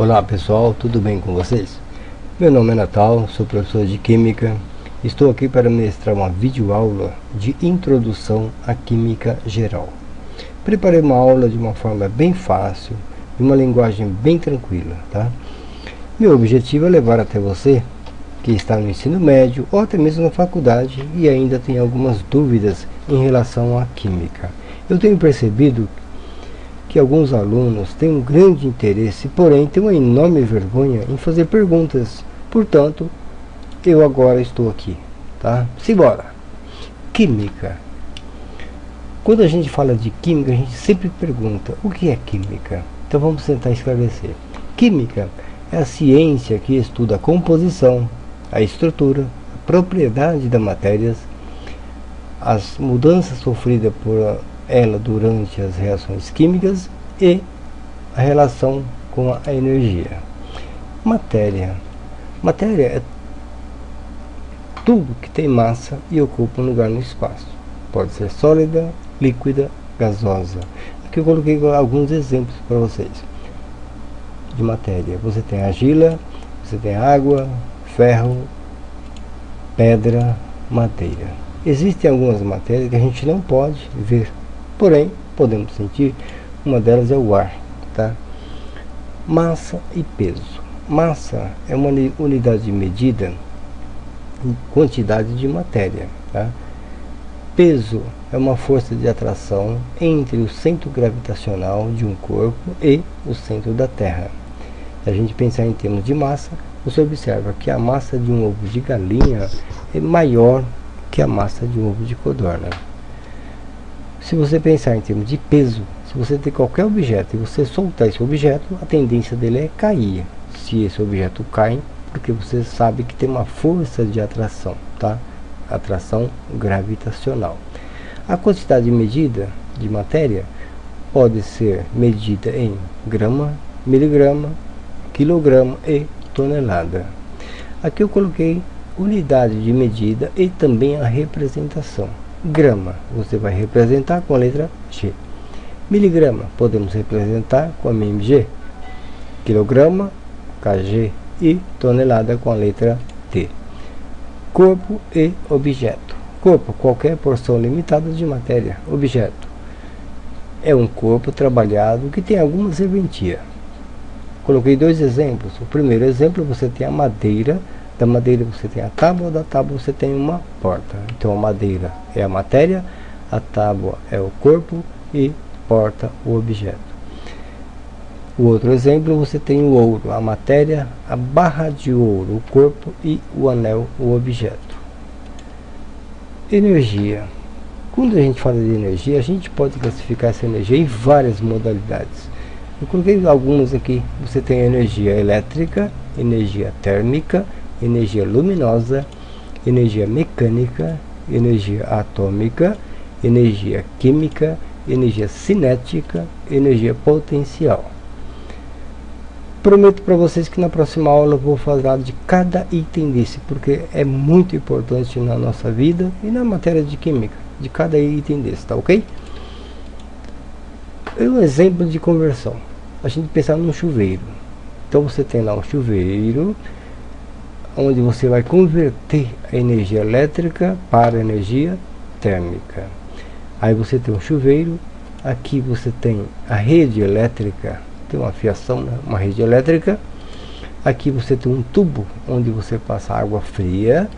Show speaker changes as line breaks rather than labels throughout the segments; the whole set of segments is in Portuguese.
Olá pessoal, tudo bem com vocês? Meu nome é Natal, sou professor de Química. Estou aqui para ministrar uma videoaula de introdução à Química Geral. Preparei uma aula de uma forma bem fácil, de uma linguagem bem tranquila, tá? Meu objetivo é levar até você, que está no ensino médio ou até mesmo na faculdade e ainda tem algumas dúvidas em relação à Química. Eu tenho percebido que alguns alunos têm um grande interesse, porém têm uma enorme vergonha em fazer perguntas. Portanto, eu agora estou aqui, tá? Simbora! Química. Quando a gente fala de química, a gente sempre pergunta, o que é química? Então vamos tentar esclarecer. Química é a ciência que estuda a composição, a estrutura, a propriedade das matérias, as mudanças sofridas por ela durante as reações químicas e a relação com a energia. Matéria é tudo que tem massa e ocupa um lugar no espaço. Pode ser sólida, líquida, gasosa. Aqui eu coloquei alguns exemplos para vocês de matéria. Você tem argila, você tem água, ferro, pedra, madeira. Existem algumas matérias que a gente não pode ver, porém podemos sentir. Uma delas é o ar, tá? Massa e peso. Massa é uma unidade de medida em quantidade de matéria, tá? Peso é uma força de atração entre o centro gravitacional de um corpo e o centro da Terra. Se a gente pensar em termos de massa, você observa que a massa de um ovo de galinha é maior que a massa de um ovo de codorna. Se você pensar em termos de peso, se você tem qualquer objeto e você soltar esse objeto, a tendência dele é cair. Se esse objeto cai, porque você sabe que tem uma força de atração, tá? Atração gravitacional. A quantidade de medida de matéria pode ser medida em grama, miligrama, quilograma e tonelada. Aqui eu coloquei unidade de medida e também a representação. Grama, você vai representar com a letra G. Miligrama, podemos representar com a MG. Quilograma, KG. E tonelada com a letra T. Corpo e objeto. Corpo, qualquer porção limitada de matéria. Objeto é um corpo trabalhado que tem alguma serventia. Coloquei dois exemplos. O primeiro exemplo, você tem a madeira. Da madeira você tem a tábua, da tábua você tem uma porta. Então a madeira é a matéria, a tábua é o corpo e porta o objeto. O outro exemplo, você tem o ouro, a matéria, a barra de ouro, o corpo e o anel, o objeto. Energia. Quando a gente fala de energia, a gente pode classificar essa energia em várias modalidades. Eu coloquei algumas aqui. Você tem energia elétrica, energia térmica, energia luminosa, energia mecânica, energia atômica, energia química, energia cinética, energia potencial. Prometo para vocês que na próxima aula eu vou falar de cada item desse, porque é muito importante na nossa vida e na matéria de química, de cada item desse, tá ok? É um exemplo de conversão. A gente pensar num chuveiro. Então você tem lá um chuveiro, onde você vai converter a energia elétrica para a energia térmica. Aí você tem um chuveiro, aqui você tem a rede elétrica, tem uma fiação, né? Uma rede elétrica. Aqui você tem um tubo onde você passa água fria,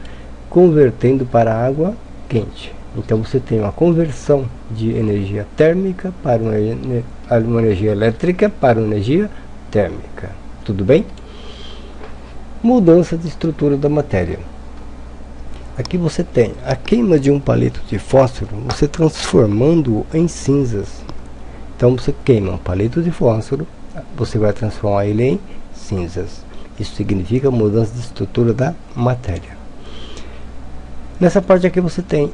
convertendo para água quente. Então você tem uma conversão de energia térmica para uma energia elétrica para uma energia térmica. Tudo bem? Mudança de estrutura da matéria. Aqui você tem a queima de um palito de fósforo, você transformando-o em cinzas. Então você queima um palito de fósforo, você vai transformar ele em cinzas. Isso significa mudança de estrutura da matéria. Nessa parte aqui você tem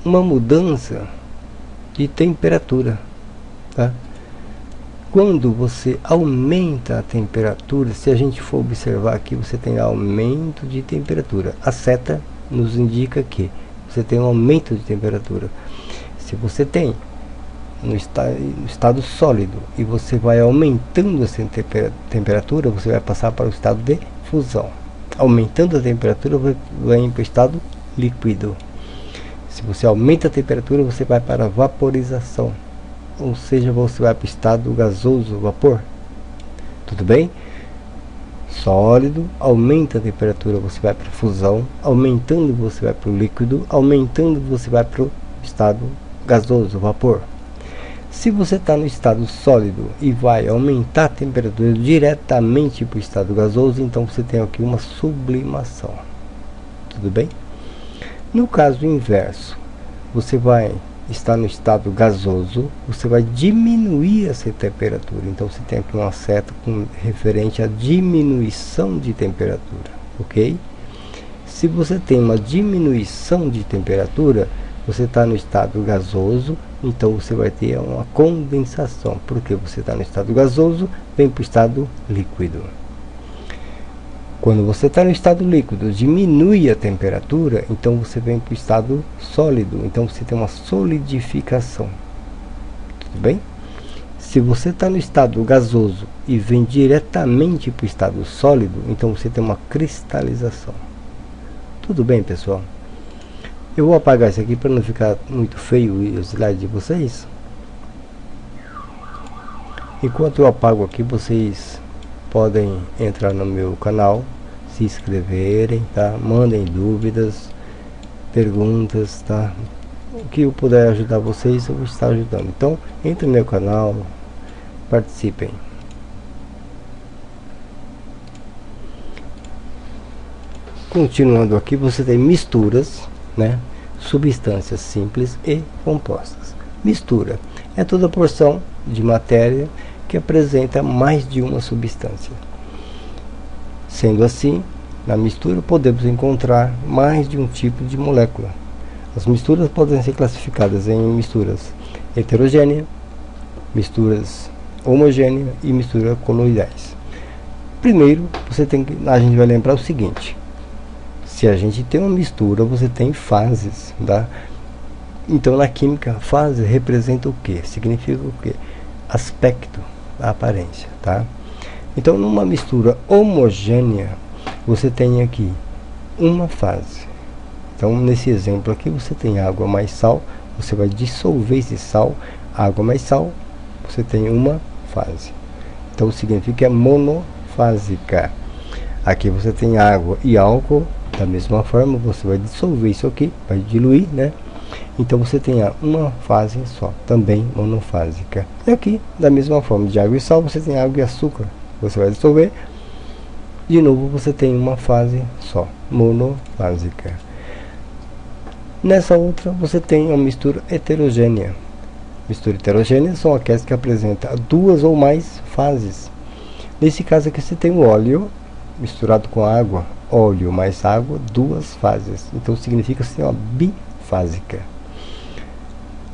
uma mudança de temperatura, tá? Quando você aumenta a temperatura, se a gente for observar aqui, você tem aumento de temperatura. A seta nos indica que você tem um aumento de temperatura. Se você tem no estado sólido e você vai aumentando essa temperatura, você vai passar para o estado de fusão. Aumentando a temperatura, vai para o estado líquido. Se você aumenta a temperatura, você vai para a vaporização, ou seja, você vai para o estado gasoso, vapor. Tudo bem? Sólido, aumenta a temperatura, você vai para a fusão. Aumentando, você vai para o líquido. Aumentando, você vai para o estado gasoso, vapor. Se você está no estado sólido e vai aumentar a temperatura diretamente para o estado gasoso, então você tem aqui uma sublimação. Tudo bem? No caso inverso, você vai estar no estado gasoso, você vai diminuir essa temperatura. Então você tem aqui uma seta referente à diminuição de temperatura, ok? Se você tem uma diminuição de temperatura, você está no estado gasoso, então você vai ter uma condensação, porque você está no estado gasoso, vem para o estado líquido. Quando você está no estado líquido, diminui a temperatura, então você vem para o estado sólido, então você tem uma solidificação. Tudo bem? Se você está no estado gasoso e vem diretamente para o estado sólido, então você tem uma cristalização. Tudo bem, pessoal? Eu vou apagar isso aqui para não ficar muito feio o slide de vocês. Enquanto eu apago aqui, vocês podem entrar no meu canal, se inscreverem, tá? Mandem dúvidas, perguntas, tá? O que eu puder ajudar vocês, eu vou estar ajudando. Então, entre no meu canal, participem. Continuando aqui, você tem misturas, né? Substâncias simples e compostas. Mistura é toda porção de matéria que apresenta mais de uma substância. Sendo assim, na mistura podemos encontrar mais de um tipo de molécula. As misturas podem ser classificadas em misturas heterogêneas, misturas homogêneas e misturas coloidais. Primeiro, a gente vai lembrar o seguinte: se a gente tem uma mistura, você tem fases, tá? Então, na química, fase representa o que? Significa o que? Aspecto, a aparência, tá? Então, numa mistura homogênea, você tem aqui uma fase. Então, nesse exemplo aqui, você tem água mais sal, você vai dissolver esse sal, água mais sal, você tem uma fase. Então, significa que é monofásica. Aqui você tem água e álcool, da mesma forma, você vai dissolver isso aqui, vai diluir, né? Então você tem uma fase só, também monofásica. E aqui, da mesma forma, de água e sal, você tem água e açúcar. Você vai dissolver, de novo você tem uma fase só, monofásica. Nessa outra, você tem uma mistura heterogênea. Mistura heterogênea são aquelas que apresentam duas ou mais fases. Nesse caso aqui, você tem o óleo misturado com água, óleo mais água, duas fases. Então significa assim, ó, bifásica.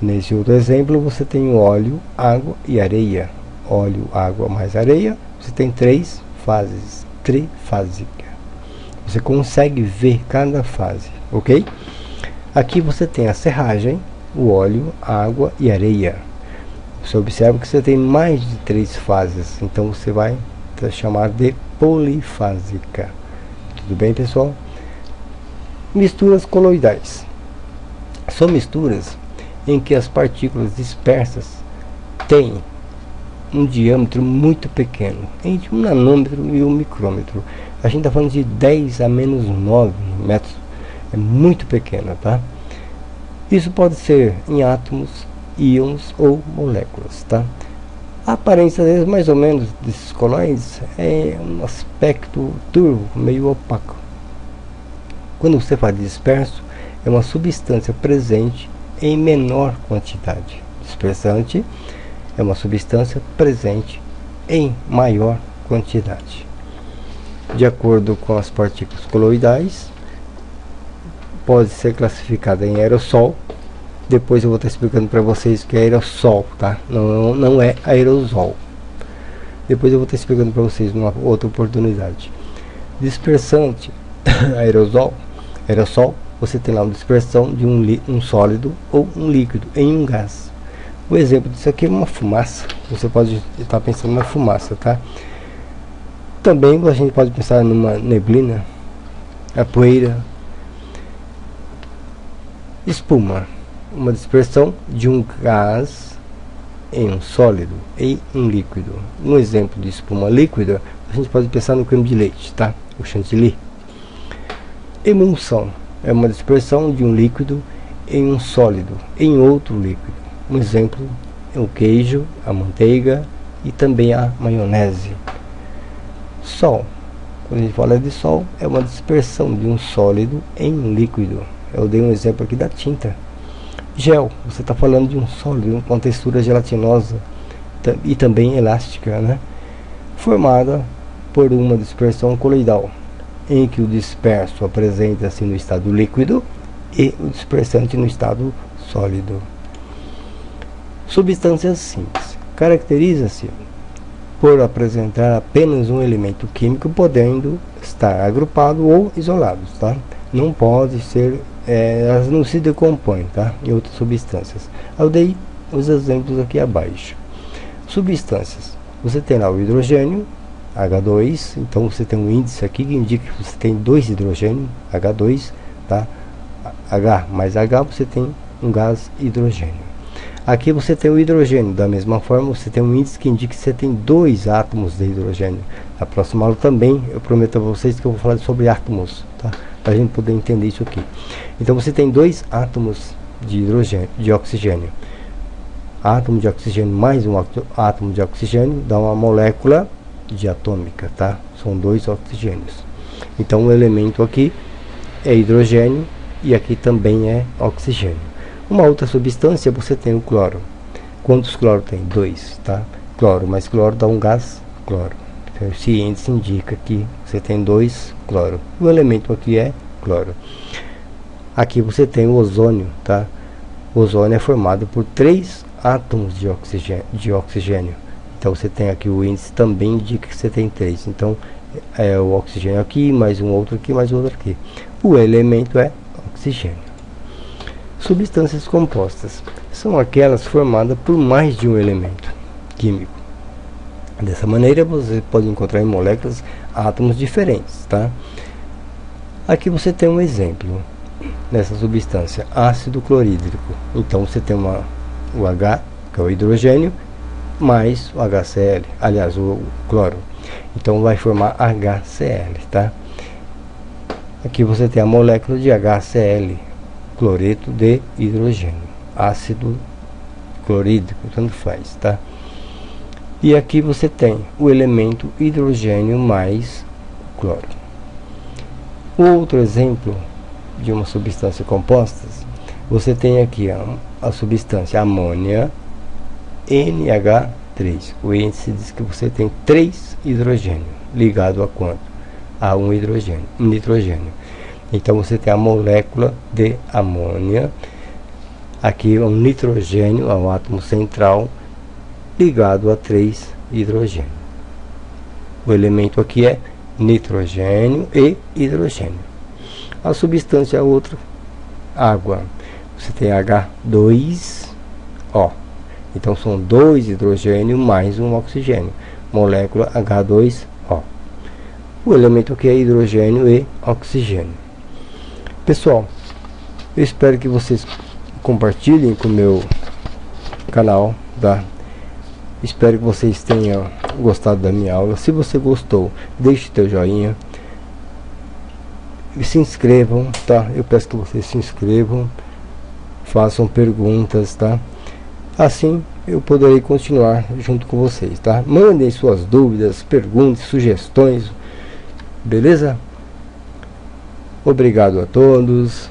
Nesse outro exemplo, você tem o óleo, água e areia. Óleo, água mais areia, você tem três fases, trifásica. Você consegue ver cada fase, ok? Aqui você tem a serragem, o óleo, água e areia. Você observa que você tem mais de três fases, então você vai chamar de polifásica. Tudo bem, pessoal? Misturas coloidais são misturas em que as partículas dispersas têm um diâmetro muito pequeno, entre 1 nanômetro e 1 micrômetro. A gente está falando de 10 a menos 9 metros, é muito pequena, tá? Isso pode ser em átomos, íons ou moléculas, tá? A aparência deles, mais ou menos, desses coloides, é um aspecto turvo, meio opaco. Quando você fala de disperso, é uma substância presente em menor quantidade. Dispersante é uma substância presente em maior quantidade. De acordo com as partículas coloidais, pode ser classificada em aerossol. Depois eu vou estar explicando para vocês o que é aerossol, tá? Não é aerosol. Depois eu vou estar explicando para vocês numa outra oportunidade. Dispersante, aerossol, você tem lá uma dispersão de um sólido ou um líquido em um gás. O exemplo disso aqui é uma fumaça. Você pode estar pensando na fumaça, tá? Também a gente pode pensar numa neblina, a poeira. Espuma, uma dispersão de um gás em um sólido e um líquido. Um exemplo de espuma líquida, a gente pode pensar no creme de leite, tá? O chantilly. Emulsão é uma dispersão de um líquido em um sólido, em outro líquido. Um exemplo é o queijo, a manteiga e também a maionese. Sol, quando a gente fala de sol, é uma dispersão de um sólido em um líquido. Eu dei um exemplo aqui da tinta. Gel, você está falando de um sólido com textura gelatinosa e também elástica, né? Formada por uma dispersão coloidal, em que o disperso apresenta-se no estado líquido e o dispersante no estado sólido. Substâncias simples. Caracteriza-se por apresentar apenas um elemento químico, podendo estar agrupado ou isolado, tá? Não pode ser, elas não se decompõem, tá? Em outras substâncias. Eu dei os exemplos aqui abaixo. Substâncias. Você tem lá o hidrogênio, H2, então você tem um índice aqui que indica que você tem 2 hidrogênio, H2, tá? H mais H, você tem um gás hidrogênio. Aqui você tem o hidrogênio, da mesma forma você tem um índice que indica que você tem 2 átomos de hidrogênio. Na próxima aula também eu prometo a vocês que eu vou falar sobre átomos, tá? Para a gente poder entender isso aqui. Então você tem 2 átomos de hidrogênio, de oxigênio. Átomo de oxigênio mais um átomo de oxigênio dá uma molécula diatômica, tá? São 2 oxigênios. Então o elemento aqui é hidrogênio e aqui também é oxigênio. Uma outra substância, você tem o cloro. Quantos cloro tem? 2, tá? Cloro mais cloro dá um gás cloro. Então, esse índice indica que você tem 2 cloro. O elemento aqui é cloro. Aqui você tem o ozônio, tá? O ozônio é formado por 3 átomos de oxigênio. Então você tem aqui o índice também indica que você tem 3. Então é o oxigênio aqui, mais um outro aqui, mais outro aqui. O elemento é oxigênio. Substâncias compostas são aquelas formadas por mais de um elemento químico. Dessa maneira você pode encontrar em moléculas átomos diferentes, tá? Aqui você tem um exemplo nessa substância, ácido clorídrico. Então você tem o H, que é o hidrogênio, mais o HCl, aliás, o cloro. Então vai formar HCl, tá? Aqui você tem a molécula de HCl, cloreto de hidrogênio, ácido clorídrico, tanto faz, tá? E aqui você tem o elemento hidrogênio mais cloro. Outro exemplo de uma substância composta, você tem aqui a substância amônia NH3. O índice diz que você tem 3 hidrogênio ligado a quanto? A um nitrogênio. Então você tem a molécula de amônia, aqui um nitrogênio, ao átomo central, ligado a 3 hidrogênio. O elemento aqui é nitrogênio e hidrogênio. A substância outra, água. Você tem H2O. Então são 2 hidrogênio mais um oxigênio. Molécula H2O. O elemento aqui é hidrogênio e oxigênio. Pessoal, eu espero que vocês compartilhem com o meu canal, tá? Espero que vocês tenham gostado da minha aula. Se você gostou, deixe teu joinha e se inscrevam, tá? Eu peço que vocês se inscrevam, façam perguntas, tá? Assim eu poderei continuar junto com vocês, tá? Mandem suas dúvidas, perguntas, sugestões, beleza? Obrigado a todos.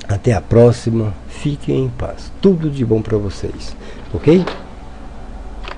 Até a próxima. Fiquem em paz. Tudo de bom para vocês, ok?